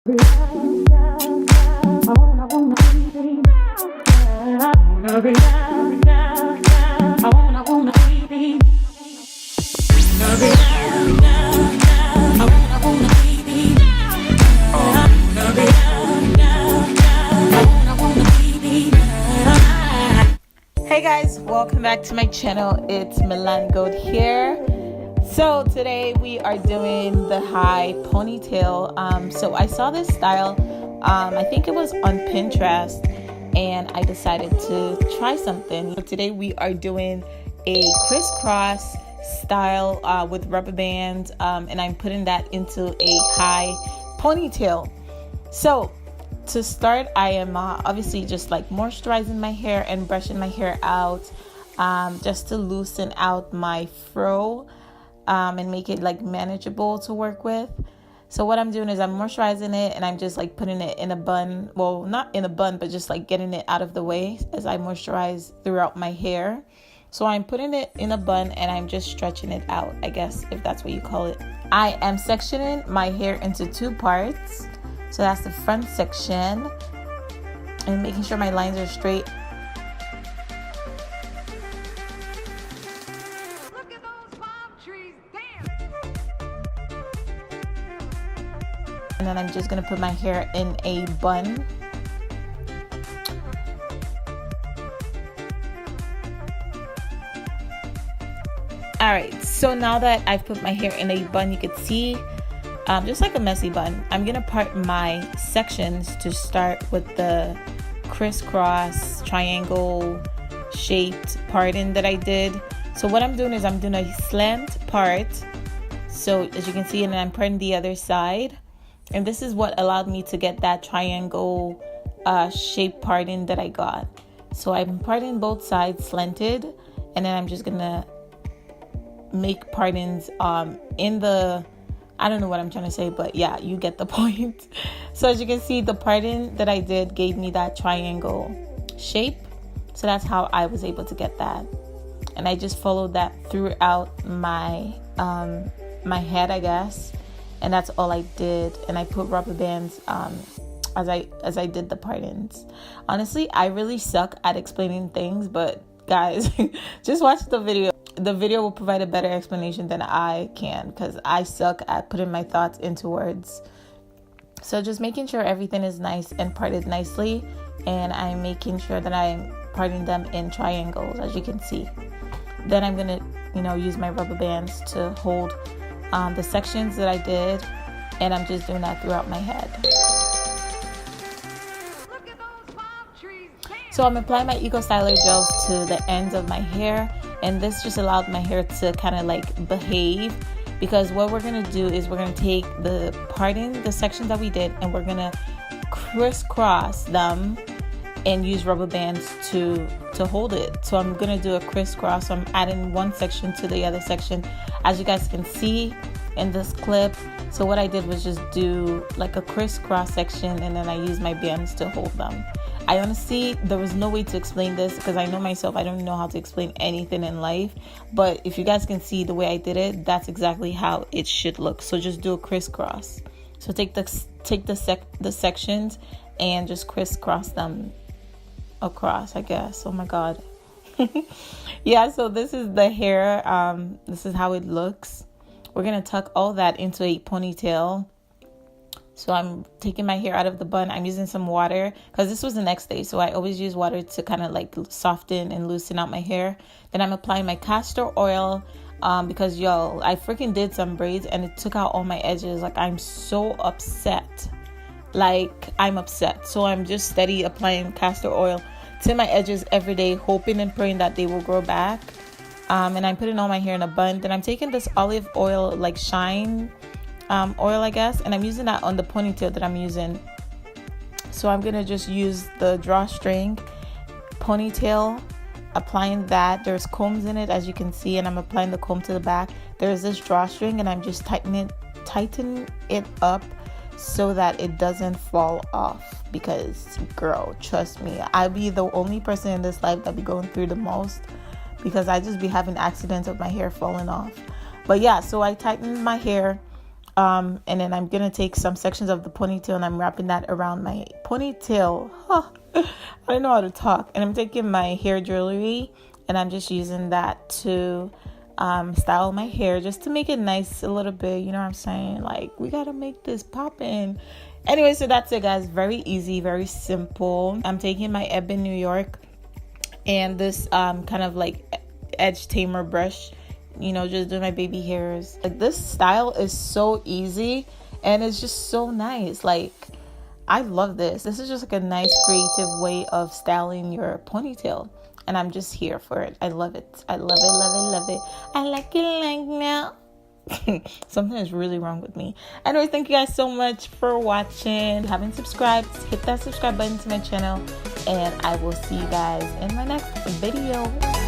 Hey guys, welcome back to my channel. It's Milan Goat here. So today we are doing the high ponytail. So I saw this style, I think it was on Pinterest, and I decided to try something. So today we are doing a crisscross style with rubber bands, and I'm putting that into a high ponytail. So to start, I am obviously just like moisturizing my hair and brushing my hair out, just to loosen out my fro and make it like manageable to work with. So what I'm doing is I'm moisturizing it, and I'm just like putting it in a bun. Well, not in a bun, but just like getting it out of the way as I moisturize throughout my hair. So I'm putting it in a bun and I'm just stretching it out, I guess, if that's what you call it. I am sectioning my hair into two parts. So that's the front section, and making sure my lines are straight. Look at those palm trees there. And then I'm just gonna put my hair in a bun. Alright, so now that I've put my hair in a bun, you can see just like a messy bun. I'm gonna part my sections to start with the crisscross triangle shaped parting that I did. So what I'm doing is I'm doing a slant part, so as you can see, and then I'm parting the other side, and this is what allowed me to get that triangle shape parting that I got. So I'm parting both sides slanted, and then I'm just gonna make partings in the, I don't know what I'm trying to say, but yeah, you get the point. So as you can see, the parting that I did gave me that triangle shape. So that's how I was able to get that. And I just followed that throughout my my head, I guess. And that's all I did. And I put rubber bands as I did the partings. Honestly, I really suck at explaining things, but guys, just watch the video. The video will provide a better explanation than I can, because I suck at putting my thoughts into words. So just making sure everything is nice and parted nicely, and I'm making sure that I'm parting them in triangles, as you can see. Then I'm gonna, use my rubber bands to hold the sections that I did, and I'm just doing that throughout my head. Look at those palm trees there. So I'm applying my Eco Styler gels to the ends of my hair, and this just allowed my hair to kind of like behave, because what we're going to do is we're going to take the parting, the sections that we did, and we're going to crisscross them and use rubber bands to hold it. So I'm going to do a crisscross. So I'm adding one section to the other section, as you guys can see in this clip. So what I did was just do like a crisscross section, and then I used my bands to hold them. I honestly, there was no way to explain this, because I know myself, I don't know how to explain anything in life. But if you guys can see the way I did it, that's exactly how it should look. So just do a crisscross. So take the sections and just crisscross them across, I guess. Oh my god. Yeah, so this is the hair. This is how it looks. We're gonna tuck all that into a ponytail. So I'm taking my hair out of the bun. I'm using some water, because this was the next day. So I always use water to kind of like soften and loosen out my hair. Then I'm applying my castor oil, because I freaking did some braids and it took out all my edges. Like, I'm so upset. I'm upset. So I'm just steady applying castor oil to my edges every day, hoping and praying that they will grow back. And I'm putting all my hair in a bun. Then I'm taking this olive oil, like shine oil, I guess, and I'm using that on the ponytail that I'm using. So I'm gonna just use the drawstring ponytail, applying that. There's combs in it, as you can see, and I'm applying the comb to the back. There's this drawstring, and I'm just tightening it up so that it doesn't fall off, because girl, trust me, I'll be the only person in this life that be going through the most, because I just be having accidents of my hair falling off. But yeah, so I tightened my hair And then I'm gonna take some sections of the ponytail and I'm wrapping that around my ponytail. I don't know how to talk. And I'm taking my hair jewelry and I'm just using that to style my hair, just to make it nice a little bit. You know what I'm saying? Like, we gotta make this poppin'. Anyway, so that's it, guys. Very easy, very simple. I'm taking my Ebin New York and this kind of like edge tamer brush, you know, just doing my baby hairs. Like, this style is so easy and it's just so nice. Like, I love this. This is just like a nice creative way of styling your ponytail, and I'm just here for it. I love it. I love it, love it, love it. I like it like now. Something is really wrong with me. Anyway, thank you guys so much for watching. Haven't subscribed, hit that subscribe button to my channel, and I will see you guys in my next video.